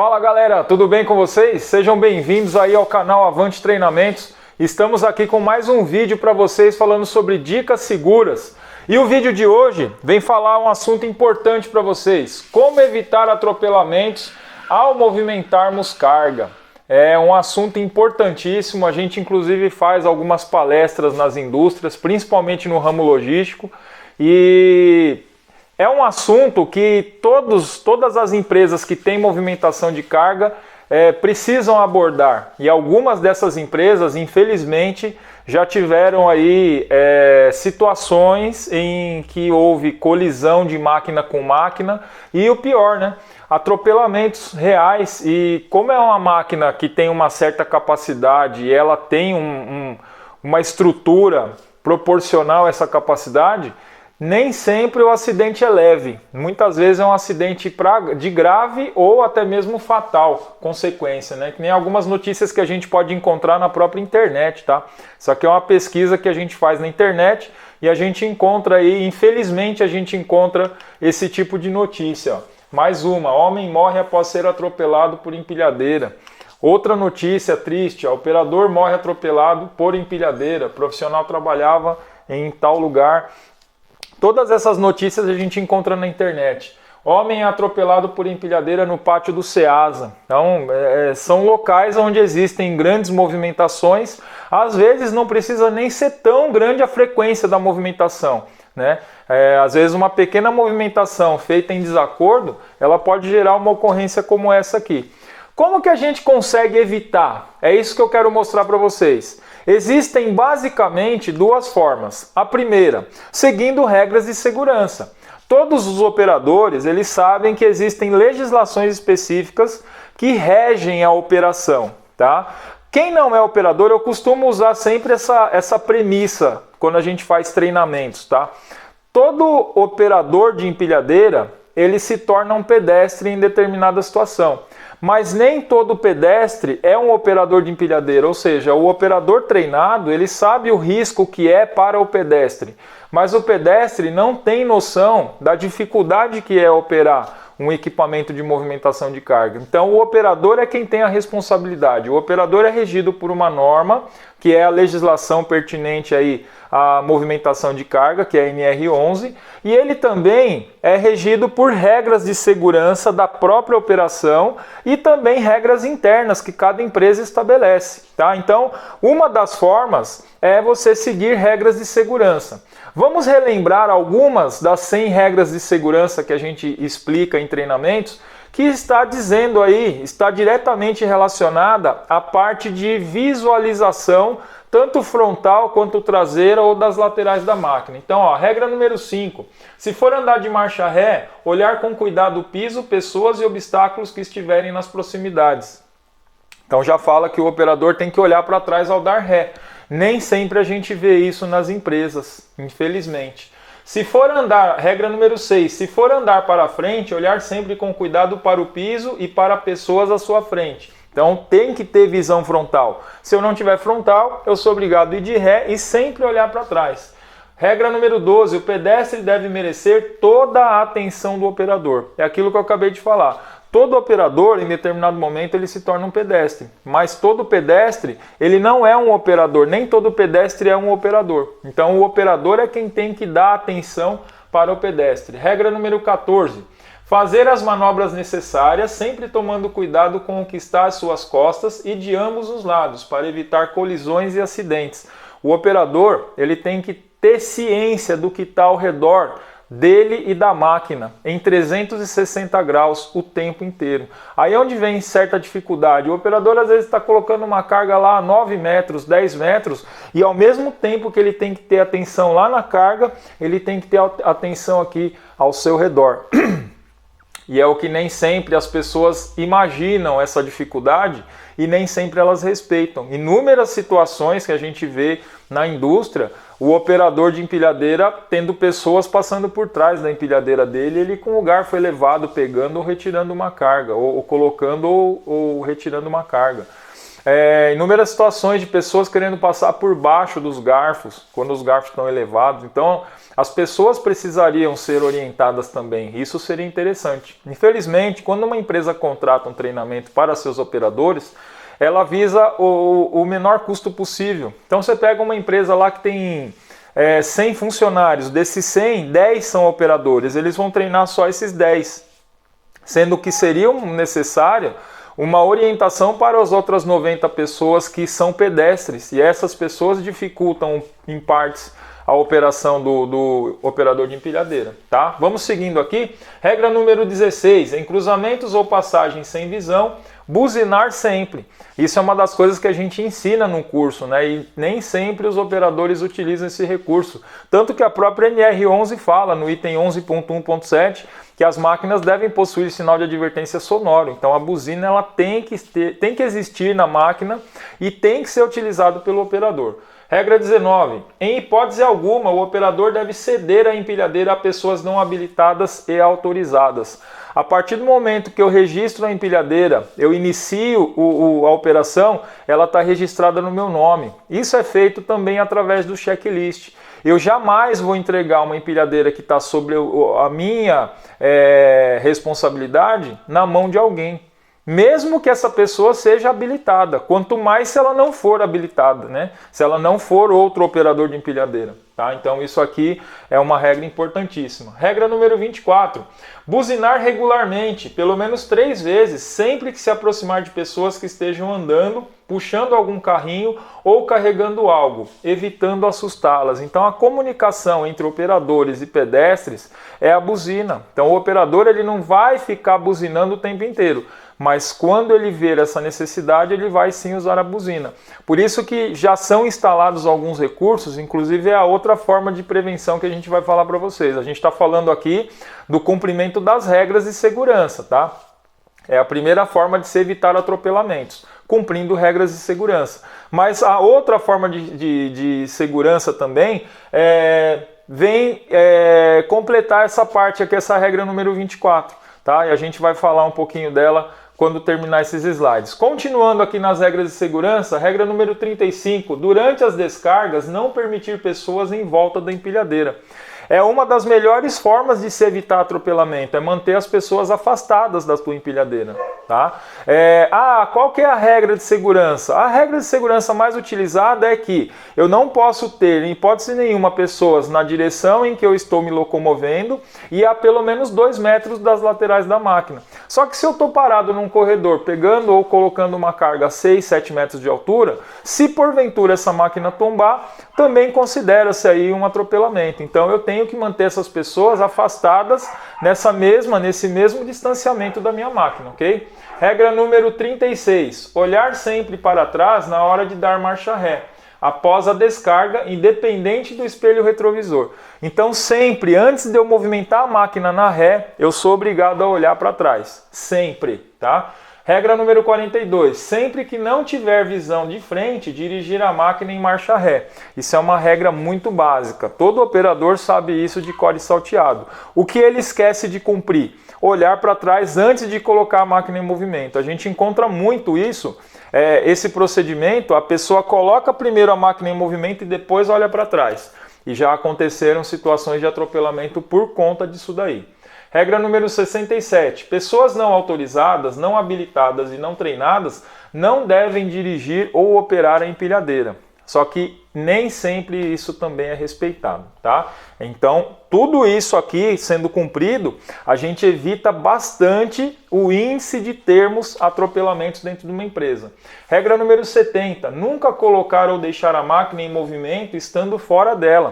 Fala galera, tudo bem com vocês? Sejam bem-vindos aí ao canal Avante Treinamentos. Estamos aqui com mais um vídeo para vocês falando sobre dicas seguras. E o vídeo de hoje vem falar um assunto importante para vocês: como evitar atropelamentos ao movimentarmos carga. É um assunto importantíssimo, a gente inclusive faz algumas palestras nas indústrias, principalmente no ramo logístico, e é um assunto que todas as empresas que têm movimentação de carga precisam abordar. E algumas dessas empresas, infelizmente, já tiveram aí situações em que houve colisão de máquina com máquina e o pior, né? Atropelamentos reais. E como é uma máquina que tem uma certa capacidade e ela tem uma estrutura proporcional a essa capacidade, nem sempre o acidente é leve. Muitas vezes é um acidente de grave ou até mesmo fatal consequência, né? Que nem algumas notícias que a gente pode encontrar na própria internet, tá? Isso aqui é uma pesquisa que a gente faz na internet e a gente encontra aí, infelizmente a gente encontra esse tipo de notícia, ó. Mais uma: homem morre após ser atropelado por empilhadeira. Outra notícia triste: operador morre atropelado por empilhadeira, profissional trabalhava em tal lugar. Todas essas notícias a gente encontra na internet. Homem atropelado por empilhadeira no pátio do Ceasa. Então, são locais onde existem grandes movimentações. Às vezes não precisa nem ser tão grande a frequência da movimentação, né? Às vezes uma pequena movimentação feita em desacordo, ela pode gerar uma ocorrência como essa aqui. Como que a gente consegue evitar? É isso que eu quero mostrar para vocês. Existem basicamente duas formas. A primeira, seguindo regras de segurança. Todos os operadores, eles sabem que existem legislações específicas que regem a operação, tá? Quem não é operador, eu costumo usar sempre essa premissa quando a gente faz treinamentos, tá? Todo operador de empilhadeira, ele se torna um pedestre em determinada situação. Mas nem todo pedestre é um operador de empilhadeira, ou seja, o operador treinado, ele sabe o risco que é para o pedestre, mas o pedestre não tem noção da dificuldade que é operar um equipamento de movimentação de carga. Então o operador é quem tem a responsabilidade. O operador é regido por uma norma, que é a legislação pertinente aí à movimentação de carga, que é a NR11, e ele também é regido por regras de segurança da própria operação e também regras internas que cada empresa estabelece, tá? Então, uma das formas é você seguir regras de segurança. Vamos relembrar algumas das 100 regras de segurança que a gente explica em treinamentos, que está dizendo aí, está diretamente relacionada à parte de visualização, tanto frontal quanto traseira ou das laterais da máquina. Então, ó, regra número 5. Se for andar de marcha ré, olhar com cuidado o piso, pessoas e obstáculos que estiverem nas proximidades. Então já fala que o operador tem que olhar para trás ao dar ré. Nem sempre a gente vê isso nas empresas, infelizmente. Se for andar, regra número 6, se for andar para frente, olhar sempre com cuidado para o piso e para pessoas à sua frente. Então tem que ter visão frontal. Se eu não tiver frontal, eu sou obrigado a ir de ré e sempre olhar para trás. Regra número 12, o pedestre deve merecer toda a atenção do operador. É aquilo que eu acabei de falar. Todo operador, em determinado momento, ele se torna um pedestre. Mas todo pedestre, ele não é um operador. Nem todo pedestre é um operador. Então o operador é quem tem que dar atenção para o pedestre. Regra número 14. Fazer as manobras necessárias, sempre tomando cuidado com o que está às suas costas e de ambos os lados, para evitar colisões e acidentes. O operador, ele tem que ter ciência do que está ao redor dele e da máquina, em 360 graus o tempo inteiro. Aí é onde vem certa dificuldade. O operador às vezes está colocando uma carga lá a 9 metros, 10 metros, e ao mesmo tempo que ele tem que ter atenção lá na carga, ele tem que ter atenção aqui ao seu redor. E é o que nem sempre as pessoas imaginam, essa dificuldade, e nem sempre elas respeitam. Inúmeras situações que a gente vê na indústria, o operador de empilhadeira tendo pessoas passando por trás da empilhadeira dele, ele com o garfo elevado pegando ou retirando uma carga, ou colocando ou retirando uma carga. inúmeras situações de pessoas querendo passar por baixo dos garfos, quando os garfos estão elevados. Então, as pessoas precisariam ser orientadas também. Isso seria interessante. Infelizmente, quando uma empresa contrata um treinamento para seus operadores, ela visa o menor custo possível. Então, você pega uma empresa lá que tem 100 funcionários, desses 100, 10 são operadores. Eles vão treinar só esses 10, sendo que seria necessário uma orientação para as outras 90 pessoas que são pedestres, e essas pessoas dificultam em partes a operação do operador de empilhadeira, tá? Vamos seguindo aqui. Regra número 16, em cruzamentos ou passagens sem visão, buzinar sempre. Isso é uma das coisas que a gente ensina no curso, né? E nem sempre os operadores utilizam esse recurso. Tanto que a própria NR11 fala no item 11.1.7 que as máquinas devem possuir sinal de advertência sonoro. Então a buzina ela tem que existir na máquina e tem que ser utilizado pelo operador. Regra 19. Em hipótese alguma, o operador deve ceder a empilhadeira a pessoas não habilitadas e autorizadas. A partir do momento que eu registro a empilhadeira, eu inicio a operação, ela está registrada no meu nome. Isso é feito também através do checklist. Eu jamais vou entregar uma empilhadeira que está sobre a minha responsabilidade na mão de alguém. Mesmo que essa pessoa seja habilitada, quanto mais se ela não for habilitada, né? Se ela não for outro operador de empilhadeira, tá? Então isso aqui é uma regra importantíssima. Regra número 24, buzinar regularmente, pelo menos 3 vezes, sempre que se aproximar de pessoas que estejam andando, puxando algum carrinho ou carregando algo, evitando assustá-las. Então a comunicação entre operadores e pedestres é a buzina. Então o operador ele não vai ficar buzinando o tempo inteiro, mas quando ele ver essa necessidade, ele vai sim usar a buzina. Por isso que já são instalados alguns recursos, inclusive é a outra forma de prevenção que a gente vai falar para vocês. A gente está falando aqui do cumprimento das regras de segurança, tá? É a primeira forma de se evitar atropelamentos, cumprindo regras de segurança. Mas a outra forma de segurança também vem completar essa parte aqui, essa regra número 24, tá? E a gente vai falar um pouquinho dela quando terminar esses slides. Continuando aqui nas regras de segurança, regra número 35, durante as descargas, não permitir pessoas em volta da empilhadeira. É uma das melhores formas de se evitar atropelamento, é manter as pessoas afastadas da tua empilhadeira, tá? Qual que é a regra de segurança? A regra de segurança mais utilizada é que eu não posso ter, em hipótese nenhuma, pessoas na direção em que eu estou me locomovendo e a pelo menos 2 metros das laterais da máquina. Só que se eu estou parado num corredor, pegando ou colocando uma carga a 6, 7 metros de altura, se porventura essa máquina tombar, também considera-se aí um atropelamento. Então eu tenho que manter essas pessoas afastadas nesse mesmo distanciamento da minha máquina, ok? Regra número 36, olhar sempre para trás na hora de dar marcha ré, após a descarga, independente do espelho retrovisor. Então sempre, antes de eu movimentar a máquina na ré, eu sou obrigado a olhar para trás, sempre, tá? Regra número 42, sempre que não tiver visão de frente, dirigir a máquina em marcha ré. Isso é uma regra muito básica, todo operador sabe isso de cor e salteado. O que ele esquece de cumprir? Olhar para trás antes de colocar a máquina em movimento. A gente encontra muito isso, esse procedimento, a pessoa coloca primeiro a máquina em movimento e depois olha para trás. E já aconteceram situações de atropelamento por conta disso daí. Regra número 67. Pessoas não autorizadas, não habilitadas e não treinadas não devem dirigir ou operar a empilhadeira. Só que nem sempre isso também é respeitado, tá? Então, tudo isso aqui sendo cumprido, a gente evita bastante o índice de termos atropelamentos dentro de uma empresa. Regra número 70. Nunca colocar ou deixar a máquina em movimento estando fora dela.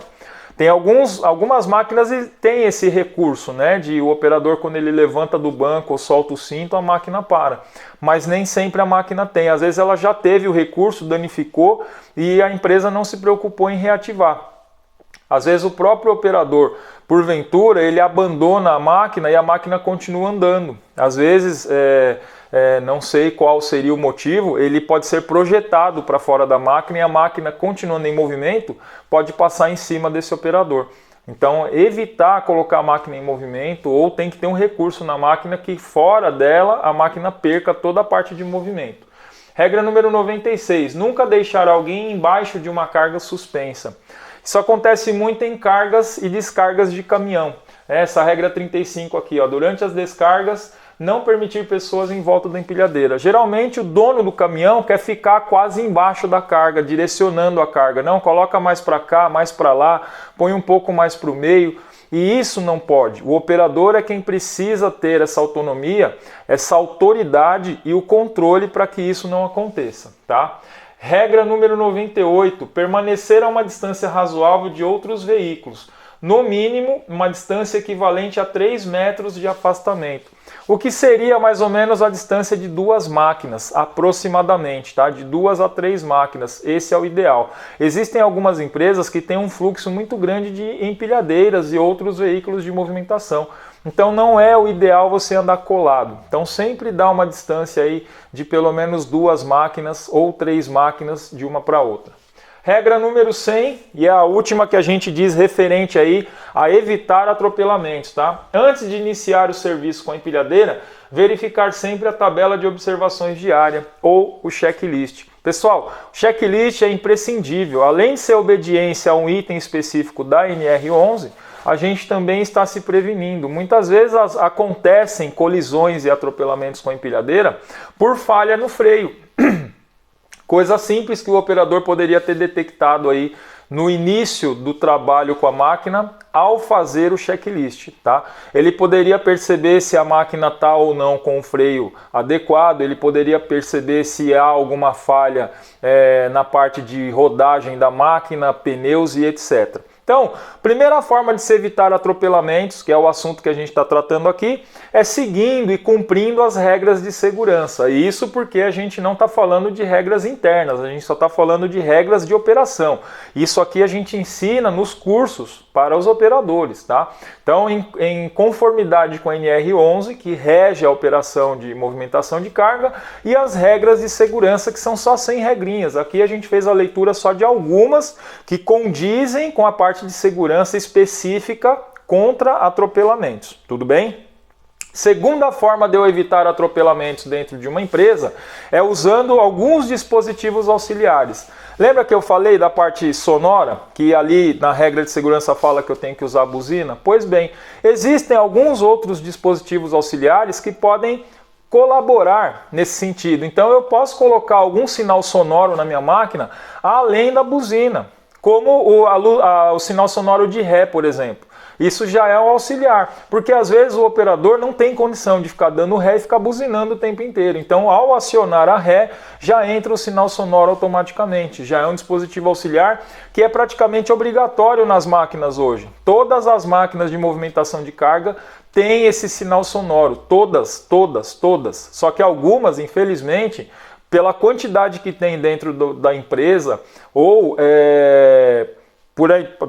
Tem algumas máquinas que tem esse recurso, né, de o operador quando ele levanta do banco ou solta o cinto, a máquina para. Mas nem sempre a máquina tem. Às vezes ela já teve o recurso, danificou e a empresa não se preocupou em reativar. Às vezes o próprio operador, porventura, ele abandona a máquina e a máquina continua andando. Às vezes, não sei qual seria o motivo, ele pode ser projetado para fora da máquina e a máquina, continuando em movimento, pode passar em cima desse operador. Então, evitar colocar a máquina em movimento, ou tem que ter um recurso na máquina que fora dela a máquina perca toda a parte de movimento. Regra número 96, nunca deixar alguém embaixo de uma carga suspensa. Isso acontece muito em cargas e descargas de caminhão. Essa regra 35 aqui, ó, durante as descargas, não permitir pessoas em volta da empilhadeira. Geralmente o dono do caminhão quer ficar quase embaixo da carga, direcionando a carga. Não, coloca mais para cá, mais para lá, põe um pouco mais para o meio. E isso não pode. O operador é quem precisa ter essa autonomia, essa autoridade e o controle para que isso não aconteça, tá? Regra número 98, permanecer a uma distância razoável de outros veículos. No mínimo, uma distância equivalente a 3 metros de afastamento. O que seria mais ou menos a distância de 2 máquinas, aproximadamente, tá? De 2 a 3 máquinas, esse é o ideal. Existem algumas empresas que têm um fluxo muito grande de empilhadeiras e outros veículos de movimentação. Então não é o ideal você andar colado. Então sempre dá uma distância aí de pelo menos 2 máquinas ou 3 máquinas de uma para outra. Regra número 100, e é a última que a gente diz referente aí a evitar atropelamentos, tá? Antes de iniciar o serviço com a empilhadeira, verificar sempre a tabela de observações diária ou o checklist. Pessoal, o checklist é imprescindível. Além de ser obediência a um item específico da NR11, a gente também está se prevenindo. Muitas vezes acontecem colisões e atropelamentos com a empilhadeira por falha no freio. Coisa simples que o operador poderia ter detectado aí no início do trabalho com a máquina ao fazer o checklist, tá? Ele poderia perceber se a máquina está ou não com o freio adequado, ele poderia perceber se há alguma falha na parte de rodagem da máquina, pneus e etc. Então, primeira forma de se evitar atropelamentos, que é o assunto que a gente está tratando aqui, é seguindo e cumprindo as regras de segurança. E isso porque a gente não está falando de regras internas, a gente só está falando de regras de operação. Isso aqui a gente ensina nos cursos para os operadores, tá? Então, em conformidade com a NR11, que rege a operação de movimentação de carga, e as regras de segurança, que são só 100 regrinhas. Aqui a gente fez a leitura só de algumas que condizem com a parte de segurança específica contra atropelamentos. Tudo bem? Segunda forma de eu evitar atropelamentos dentro de uma empresa é usando alguns dispositivos auxiliares. Lembra que eu falei da parte sonora, que ali na regra de segurança fala que eu tenho que usar a buzina? Pois bem, existem alguns outros dispositivos auxiliares que podem colaborar nesse sentido. Então eu posso colocar algum sinal sonoro na minha máquina além da buzina, como o sinal sonoro de ré, por exemplo. Isso já é um auxiliar, porque às vezes o operador não tem condição de ficar dando ré e ficar buzinando o tempo inteiro. Então, ao acionar a ré, já entra o sinal sonoro automaticamente. Já é um dispositivo auxiliar que é praticamente obrigatório nas máquinas hoje. Todas as máquinas de movimentação de carga têm esse sinal sonoro. Todas. Só que algumas, infelizmente, pela quantidade que tem dentro da empresa, ou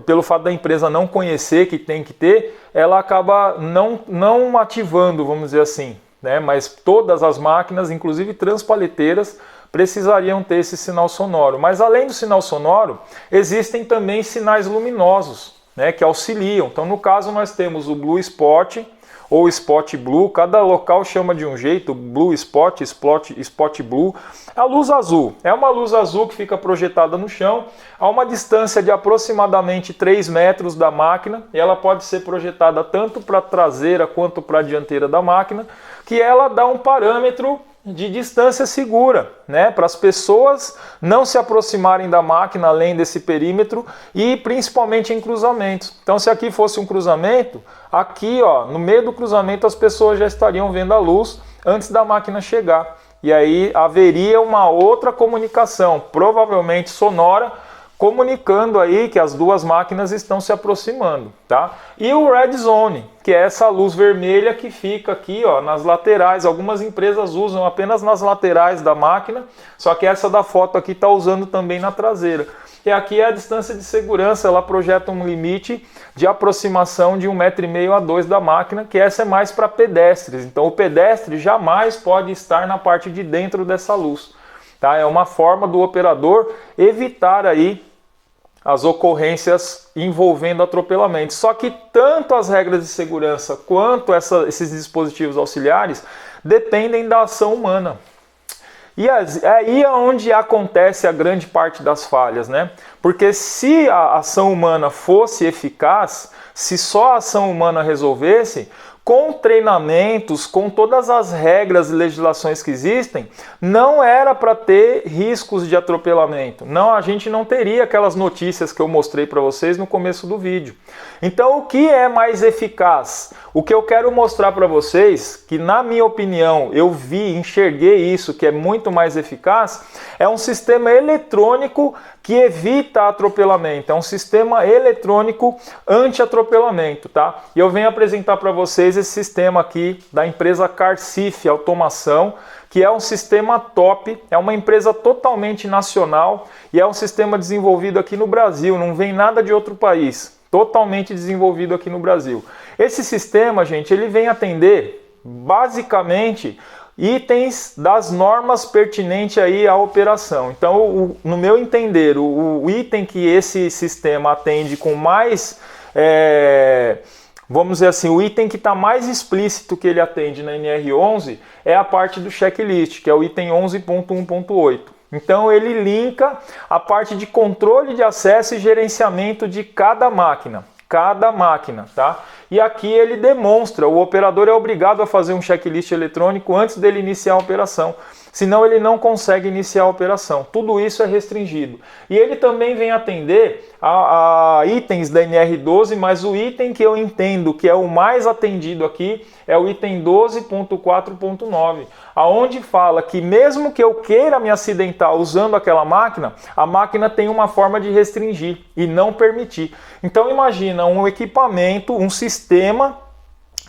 pelo fato da empresa não conhecer que tem que ter, ela acaba não ativando, vamos dizer assim, né? Mas todas as máquinas, inclusive transpaleteiras, precisariam ter esse sinal sonoro. Mas além do sinal sonoro, existem também sinais luminosos, né, que auxiliam. Então, no caso, nós temos o Blue Spot ou Spot Blue, cada local chama de um jeito, Blue Spot, Spot Blue. A luz azul é uma luz azul que fica projetada no chão a uma distância de aproximadamente 3 metros da máquina, e ela pode ser projetada tanto para a traseira quanto para a dianteira da máquina, que ela dá um parâmetro de distância segura, né, para as pessoas não se aproximarem da máquina além desse perímetro, e principalmente em cruzamentos. Então, se aqui fosse um cruzamento, aqui, ó, no meio do cruzamento as pessoas já estariam vendo a luz antes da máquina chegar. E aí haveria uma outra comunicação, provavelmente sonora, comunicando aí que as duas máquinas estão se aproximando, tá? E o Red Zone, que é essa luz vermelha que fica aqui, ó, nas laterais. Algumas empresas usam apenas nas laterais da máquina, só que essa da foto aqui está usando também na traseira. E aqui é a distância de segurança, ela projeta um limite de aproximação de 1,5 m a 2 da máquina, que essa é mais para pedestres. Então o pedestre jamais pode estar na parte de dentro dessa luz. Tá? É uma forma do operador evitar aí as ocorrências envolvendo atropelamentos. Só que tanto as regras de segurança quanto esses dispositivos auxiliares dependem da ação humana. E aí é onde acontece a grande parte das falhas, né? Porque se a ação humana fosse eficaz, se só a ação humana resolvesse, com treinamentos, com todas as regras e legislações que existem, não era para ter riscos de atropelamento. Não, a gente não teria aquelas notícias que eu mostrei para vocês no começo do vídeo. Então, o que é mais eficaz? O que eu quero mostrar para vocês, que na minha opinião eu enxerguei isso, que é muito mais eficaz, é um sistema eletrônico que evita atropelamento, é um sistema eletrônico anti-atropelamento, tá? E eu venho apresentar para vocês esse sistema aqui da empresa Carcif Automação, que é um sistema top, é uma empresa totalmente nacional e é um sistema desenvolvido aqui no Brasil, não vem nada de outro país, totalmente desenvolvido aqui no Brasil. Esse sistema, gente, ele vem atender basicamente itens das normas pertinentes aí à operação. Então, no meu entender, o item que esse sistema atende com mais, vamos dizer assim, o item que está mais explícito que ele atende na NR11 é a parte do checklist, que é o item 11.1.8. Então ele linka a parte de controle de acesso e gerenciamento de cada máquina, tá? E aqui ele demonstra, o operador é obrigado a fazer um checklist eletrônico antes dele iniciar a operação, senão ele não consegue iniciar a operação. Tudo isso é restringido. E ele também vem atender a itens da NR12, mas o item que eu entendo que é o mais atendido aqui é o item 12.4.9, aonde fala que mesmo que eu queira me acidentar usando aquela máquina, a máquina tem uma forma de restringir e não permitir. Então imagina um equipamento, um sistema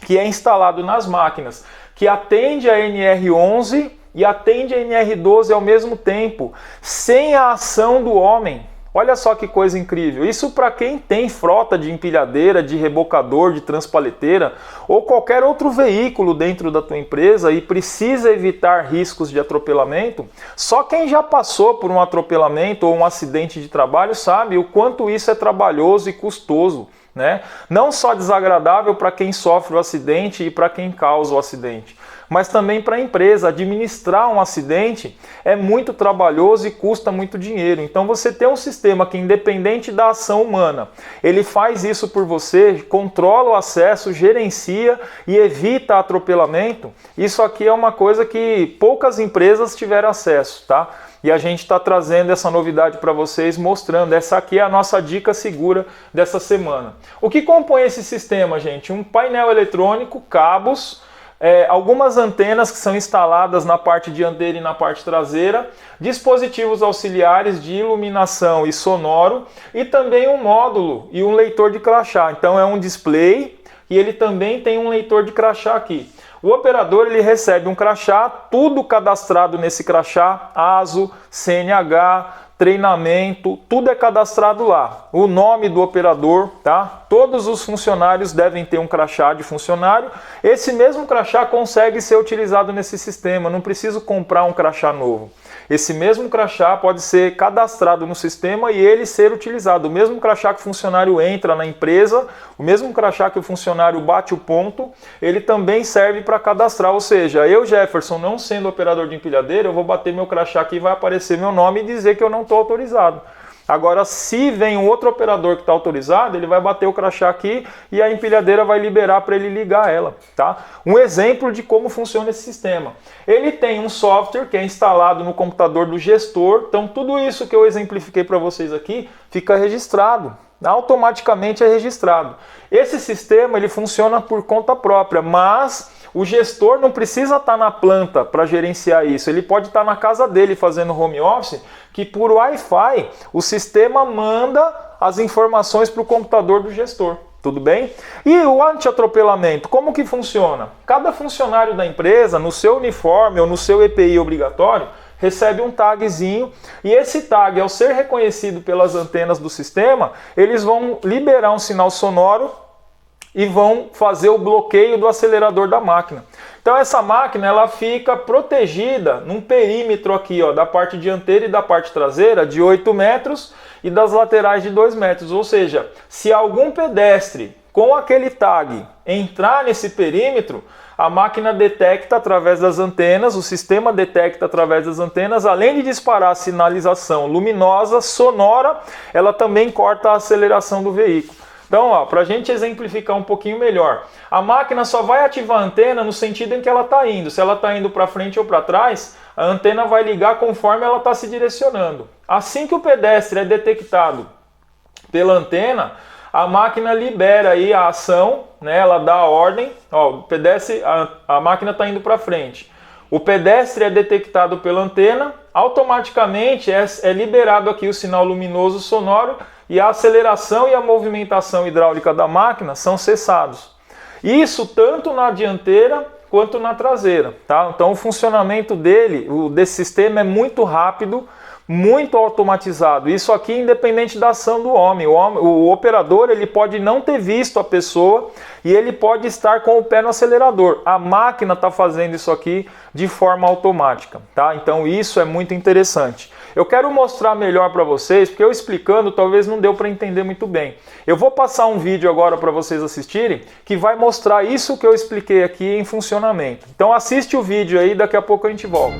que é instalado nas máquinas, que atende a NR11 e atende a NR12 ao mesmo tempo, sem a ação do homem. Olha só que coisa incrível. Isso para quem tem frota de empilhadeira, de rebocador, de transpaleteira ou qualquer outro veículo dentro da tua empresa e precisa evitar riscos de atropelamento, só quem já passou por um atropelamento ou um acidente de trabalho sabe o quanto isso é trabalhoso e custoso, né? Não só desagradável para quem sofre o acidente e para quem causa o acidente, mas também para a empresa. Administrar um acidente é muito trabalhoso e custa muito dinheiro. Então você tem um sistema que, independente da ação humana, ele faz isso por você, controla o acesso, gerencia e evita atropelamento. Isso aqui é uma coisa que poucas empresas tiveram acesso, tá? E a gente está trazendo essa novidade para vocês, mostrando. Essa aqui é a nossa dica segura dessa semana. O que compõe esse sistema, gente? Um painel eletrônico, cabos, algumas antenas que são instaladas na parte dianteira e na parte traseira, dispositivos auxiliares de iluminação e sonoro, e também um módulo e um leitor de crachá. Então é um display e ele também tem um leitor de crachá aqui. O operador ele recebe um crachá, tudo cadastrado nesse crachá, ASO, CNH, treinamento, tudo é cadastrado lá. O nome do operador, tá? Todos os funcionários devem ter um crachá de funcionário. Esse mesmo crachá consegue ser utilizado nesse sistema, não preciso comprar um crachá novo. Esse mesmo crachá pode ser cadastrado no sistema e ele ser utilizado. O mesmo crachá que o funcionário entra na empresa, o mesmo crachá que o funcionário bate o ponto, ele também serve para cadastrar. Ou seja, eu, Jefferson, não sendo operador de empilhadeira, eu vou bater meu crachá aqui e vai aparecer meu nome e dizer que eu não estou autorizado. Agora, se vem um outro operador que está autorizado, ele vai bater o crachá aqui e a empilhadeira vai liberar para ele ligar ela, tá? Um exemplo de como funciona esse sistema. Ele tem um software que é instalado no computador do gestor, então tudo isso que eu exemplifiquei para vocês aqui fica registrado, automaticamente é registrado. Esse sistema ele funciona por conta própria, mas o gestor não precisa estar na planta para gerenciar isso, ele pode estar na casa dele fazendo home office, que por Wi-Fi o sistema manda as informações para o computador do gestor. Tudo bem? E o anti-atropelamento, como que funciona? Cada funcionário da empresa, no seu uniforme ou no seu EPI obrigatório, recebe um tagzinho e esse tag, ao ser reconhecido pelas antenas do sistema, eles vão liberar um sinal sonoro e vão fazer o bloqueio do acelerador da máquina. Então essa máquina ela fica protegida num perímetro aqui, ó, da parte dianteira e da parte traseira de 8 metros e das laterais de 2 metros. Ou seja, se algum pedestre com aquele tag entrar nesse perímetro, a máquina detecta através das antenas, o sistema detecta através das antenas, além de disparar a sinalização luminosa, sonora, ela também corta a aceleração do veículo. Então, para a gente exemplificar um pouquinho melhor, a máquina só vai ativar a antena no sentido em que ela está indo. Se ela está indo para frente ou para trás, a antena vai ligar conforme ela está se direcionando. Assim que o pedestre é detectado pela antena, a máquina libera aí a ação, né? Ela dá a ordem, ó, o pedestre, a máquina está indo para frente. O pedestre é detectado pela antena, automaticamente é liberado aqui o sinal luminoso sonoro e a aceleração e a movimentação hidráulica da máquina são cessados. Isso tanto na dianteira quanto na traseira, tá? Então o funcionamento desse sistema é muito rápido, muito automatizado. Isso aqui independente da ação do homem. O operador ele pode não ter visto a pessoa e ele pode estar com o pé no acelerador. A máquina está fazendo isso aqui de forma automática, tá? Então isso é muito interessante. Eu quero mostrar melhor para vocês, porque eu explicando talvez não deu para entender muito bem. Eu vou passar um vídeo agora para vocês assistirem, que vai mostrar isso que eu expliquei aqui em funcionamento. Então assiste o vídeo aí, daqui a pouco a gente volta.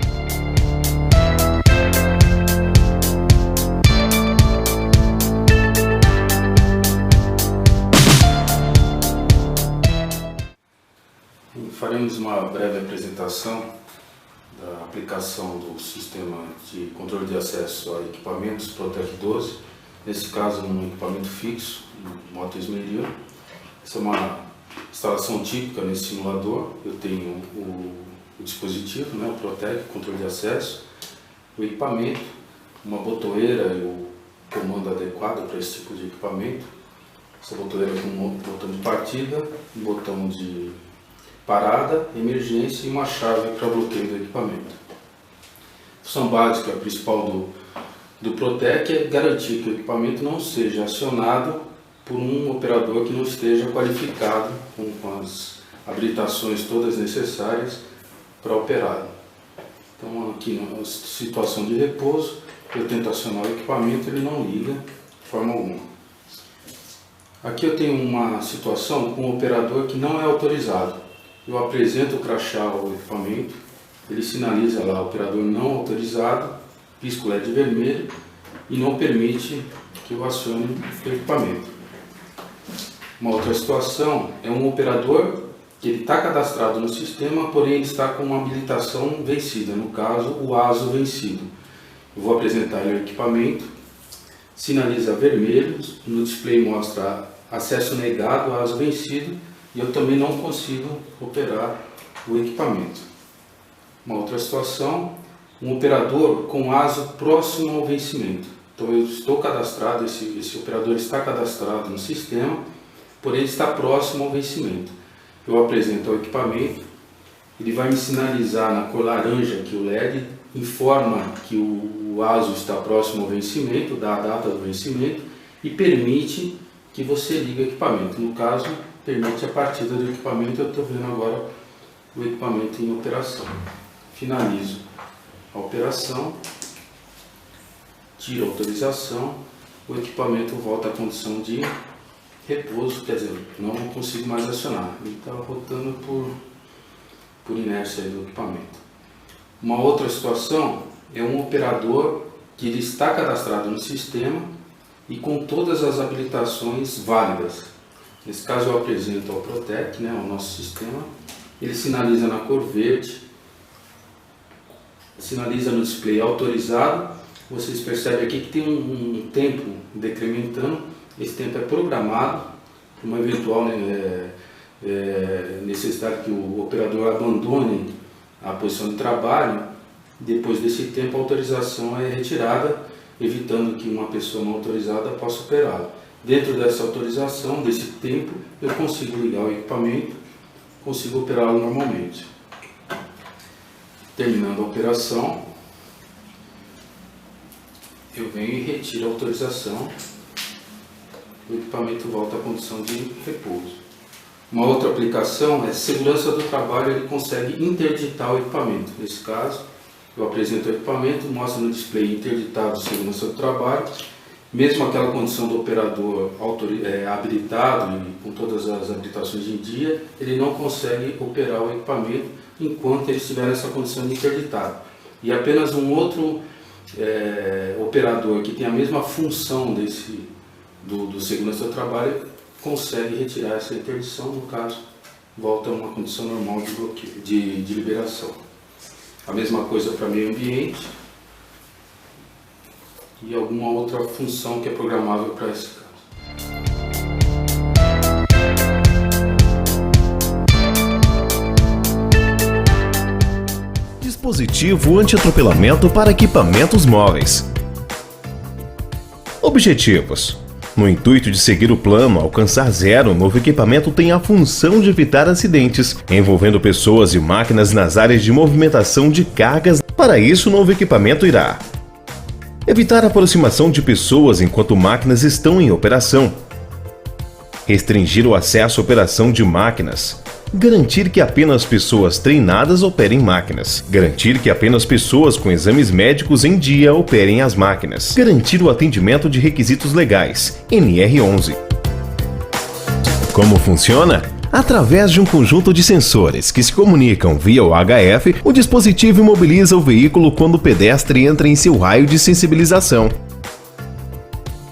Faremos uma breve apresentação da aplicação do sistema de controle de acesso a equipamentos Protec 12, nesse caso um equipamento fixo, um moto esmeril. Essa é uma instalação típica nesse simulador. Eu tenho o dispositivo, né, o Protec, controle de acesso, o equipamento, uma botoeira e o comando adequado para esse tipo de equipamento. Essa botoeira com um botão de partida, um botão de parada, emergência e uma chave para bloqueio do equipamento. A função básica principal do Protec é garantir que o equipamento não seja acionado por um operador que não esteja qualificado com as habilitações todas necessárias para operar. Então aqui na situação de repouso, eu tento acionar o equipamento, ele não liga de forma alguma. Aqui eu tenho uma situação com um operador que não é autorizado. Eu apresento o crachá ao equipamento, ele sinaliza lá operador não autorizado, pisca o LED vermelho e não permite que eu acione o equipamento. Uma outra situação é um operador que ele está cadastrado no sistema, porém ele está com uma habilitação vencida, no caso o ASO vencido. Eu vou apresentar ele ao equipamento, sinaliza vermelho, no display mostra acesso negado, ASO vencido, e eu também não consigo operar o equipamento. Uma outra situação, um operador com ASO próximo ao vencimento. Então eu estou cadastrado, esse operador está cadastrado no sistema, porém ele está próximo ao vencimento. Eu apresento ao equipamento, ele vai me sinalizar na cor laranja que o LED informa que o ASO está próximo ao vencimento, dá a data do vencimento e permite que você ligue o equipamento. No caso, permite a partida do equipamento. Eu estou vendo agora o equipamento em operação. Finalizo a operação, tiro a autorização, o equipamento volta à condição de repouso, quer dizer, não consigo mais acionar, ele está rotando por inércia do equipamento. Uma outra situação é um operador que ele está cadastrado no sistema e com todas as habilitações válidas. Nesse caso eu apresento ao Protec, né, o nosso sistema, ele sinaliza na cor verde, sinaliza no display autorizado. Vocês percebem aqui que tem um tempo decrementando, esse tempo é programado, uma eventual necessidade que o operador abandone a posição de trabalho. Depois desse tempo a autorização é retirada, evitando que uma pessoa não autorizada possa operá-lo. Dentro dessa autorização, desse tempo, eu consigo ligar o equipamento, consigo operá-lo normalmente. Terminando a operação, eu venho e retiro a autorização, o equipamento volta à condição de repouso. Uma outra aplicação é segurança do trabalho, ele consegue interditar o equipamento. Nesse caso, eu apresento o equipamento, mostro no display interditado segurança do trabalho, mesmo aquela condição do operador habilitado e com todas as habilitações em dia, ele não consegue operar o equipamento enquanto ele estiver nessa condição de interditado. E apenas um outro operador que tem a mesma função do segurança do trabalho consegue retirar essa interdição, no caso, volta a uma condição normal de bloqueio, de liberação. A mesma coisa para meio ambiente e alguma outra função que é programável para esse caso. Dispositivo anti-atropelamento para equipamentos móveis. Objetivos. No intuito de seguir o plano alcançar zero, o novo equipamento tem a função de evitar acidentes envolvendo pessoas e máquinas nas áreas de movimentação de cargas. Para isso, o novo equipamento irá evitar a aproximação de pessoas enquanto máquinas estão em operação, restringir o acesso à operação de máquinas, garantir que apenas pessoas treinadas operem máquinas, garantir que apenas pessoas com exames médicos em dia operem as máquinas, garantir o atendimento de requisitos legais, NR11. Como funciona? Através de um conjunto de sensores que se comunicam via o HF, o dispositivo imobiliza o veículo quando o pedestre entra em seu raio de sensibilização.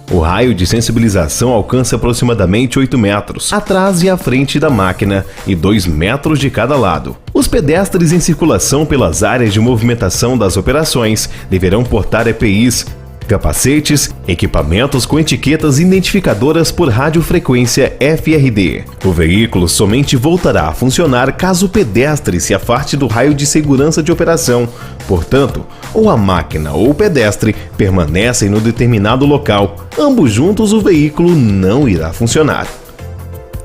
O raio de sensibilização alcança aproximadamente 8 metros, atrás e à frente da máquina, e 2 metros de cada lado. Os pedestres em circulação pelas áreas de movimentação das operações deverão portar EPIs, capacetes, equipamentos com etiquetas identificadoras por radiofrequência FRD. O veículo somente voltará a funcionar caso o pedestre se afaste do raio de segurança de operação. Portanto, ou a máquina ou o pedestre permanecem no determinado local. Ambos juntos, o veículo não irá funcionar.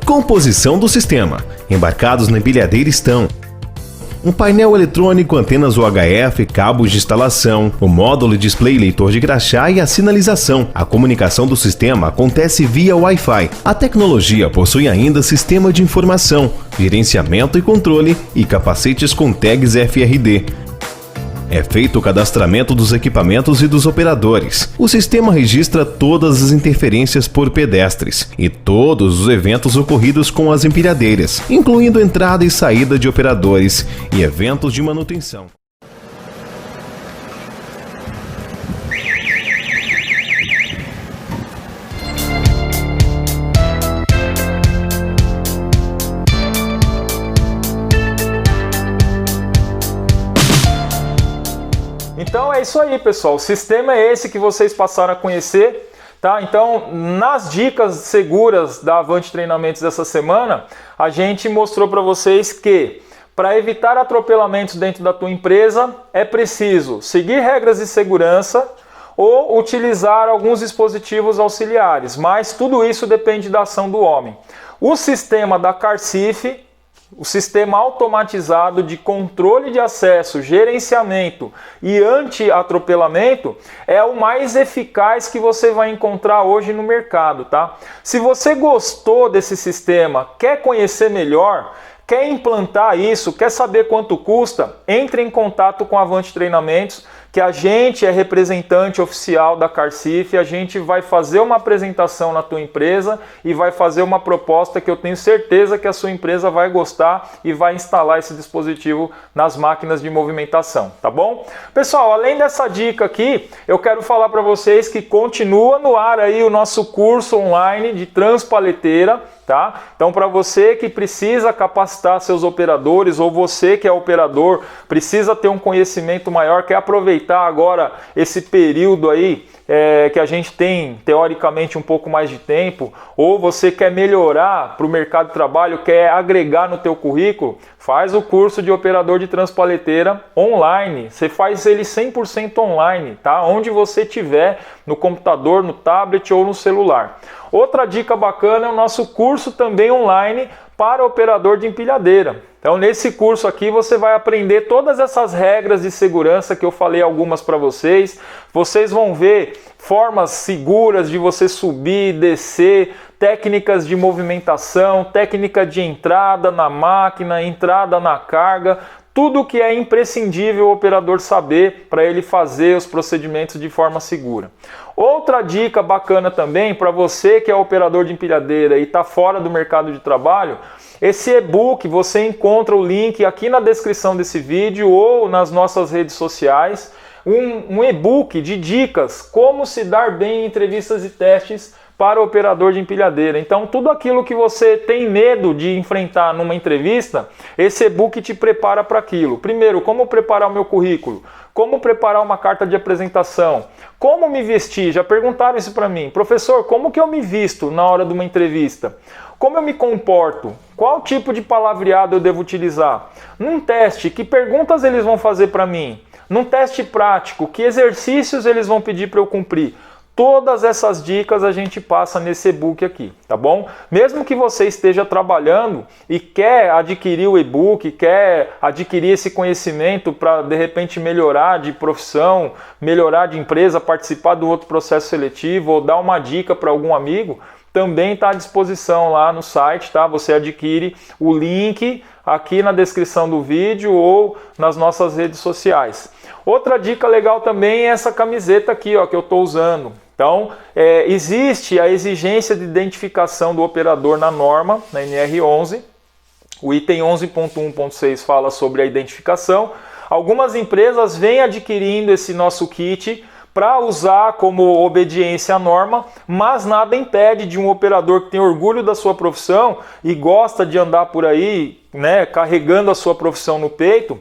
Composição do sistema. Embarcados na empilhadeira estão um painel eletrônico, antenas UHF, cabos de instalação, o módulo display leitor de crachá e a sinalização. A comunicação do sistema acontece via Wi-Fi. A tecnologia possui ainda sistema de informação, gerenciamento e controle e capacetes com tags FRD. É feito o cadastramento dos equipamentos e dos operadores. O sistema registra todas as interferências por pedestres e todos os eventos ocorridos com as empilhadeiras, incluindo entrada e saída de operadores e eventos de manutenção. Então é isso aí, pessoal. O sistema é esse que vocês passaram a conhecer, tá? Então, nas dicas seguras da Avante Treinamentos dessa semana, a gente mostrou para vocês que para evitar atropelamentos dentro da tua empresa, é preciso seguir regras de segurança ou utilizar alguns dispositivos auxiliares, mas tudo isso depende da ação do homem. O sistema da CARSIF, o sistema automatizado de controle de acesso, gerenciamento e anti-atropelamento é o mais eficaz que você vai encontrar hoje no mercado, tá? Se você gostou desse sistema, quer conhecer melhor, quer implantar isso, quer saber quanto custa, entre em contato com a Avante Treinamentos, que a gente é representante oficial da CARSIF, a gente vai fazer uma apresentação na tua empresa e vai fazer uma proposta que eu tenho certeza que a sua empresa vai gostar e vai instalar esse dispositivo nas máquinas de movimentação, tá bom? Pessoal, além dessa dica aqui, eu quero falar para vocês que continua no ar aí o nosso curso online de transpaleteira, tá? Então, para você que precisa capacitar seus operadores ou você que é operador, precisa ter um conhecimento maior, quer aproveitar agora esse período aí que a gente tem teoricamente um pouco mais de tempo, ou você quer melhorar para o mercado de trabalho, quer agregar no teu currículo, faz o curso de operador de transpaleteira online. Você faz ele 100% online, tá? Onde você estiver, no computador, no tablet ou no celular. Outra dica bacana é o nosso curso também online para operador de empilhadeira. Então, nesse curso aqui você vai aprender todas essas regras de segurança que eu falei algumas para vocês. Vocês vão ver formas seguras de você subir, descer, técnicas de movimentação, técnica de entrada na máquina, entrada na carga. tudo que é imprescindível o operador saber para ele fazer os procedimentos de forma segura. Outra dica bacana também para você que é operador de empilhadeira e está fora do mercado de trabalho, esse e-book você encontra o link aqui na descrição desse vídeo ou nas nossas redes sociais, um e-book de dicas como se dar bem em entrevistas e testes para o operador de empilhadeira. Então, tudo aquilo que você tem medo de enfrentar numa entrevista, esse e-book te prepara para aquilo. Primeiro, como preparar o meu currículo? Como preparar uma carta de apresentação? Como me vestir? Já perguntaram isso para mim. Professor, como que eu me visto na hora de uma entrevista? Como eu me comporto? Qual tipo de palavreado eu devo utilizar? Num teste, que perguntas eles vão fazer para mim? Num teste prático, que exercícios eles vão pedir para eu cumprir? Todas essas dicas a gente passa nesse e-book aqui, tá bom? Mesmo que você esteja trabalhando e quer adquirir o e-book, quer adquirir esse conhecimento para de repente melhorar de profissão, melhorar de empresa, participar do outro processo seletivo ou dar uma dica para algum amigo, também está à disposição lá no site, tá? Você adquire o link aqui na descrição do vídeo ou nas nossas redes sociais. Outra dica legal também é essa camiseta aqui, ó, que eu estou usando. Então, existe a exigência de identificação do operador na norma, na NR11. O item 11.1.6 fala sobre a identificação. Algumas empresas vêm adquirindo esse nosso kit para usar como obediência à norma, mas nada impede de um operador que tem orgulho da sua profissão e gosta de andar por aí, né, carregando a sua profissão no peito.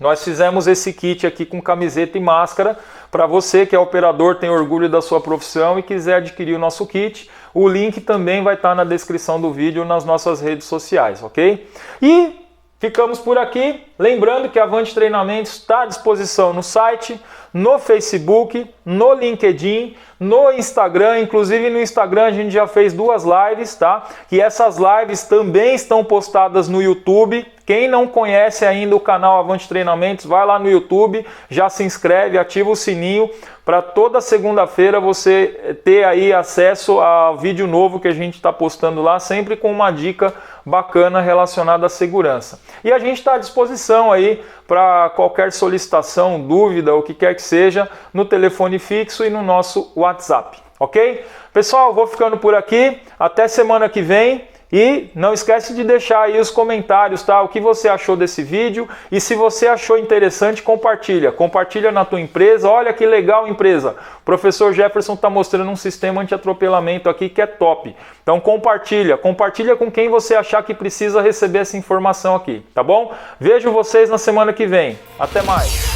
Nós fizemos esse kit aqui com camiseta e máscara para você que é operador, tem orgulho da sua profissão e quiser adquirir o nosso kit. O link também vai estar na descrição do vídeo nas nossas redes sociais, ok? E ficamos por aqui. Lembrando que a Avante Treinamentos está à disposição no site, no Facebook, no LinkedIn, no Instagram. Inclusive no Instagram a gente já fez 2 lives, tá? E essas lives também estão postadas no YouTube. Quem não conhece ainda o canal Avante Treinamentos, vai lá no YouTube, já se inscreve, ativa o sininho para toda segunda-feira você ter aí acesso ao vídeo novo que a gente está postando lá, sempre com uma dica bacana relacionada à segurança. E a gente está à disposição aí para qualquer solicitação, dúvida, o que quer que seja, no telefone fixo e no nosso WhatsApp, ok? Pessoal, vou ficando por aqui, até semana que vem. E não esquece de deixar aí os comentários, tá? O que você achou desse vídeo e se você achou interessante, compartilha. Compartilha na tua empresa. Olha que legal, empresa. O professor Jefferson está mostrando um sistema anti-atropelamento aqui que é top. Então compartilha. Compartilha com quem você achar que precisa receber essa informação aqui, tá bom? Vejo vocês na semana que vem. Até mais.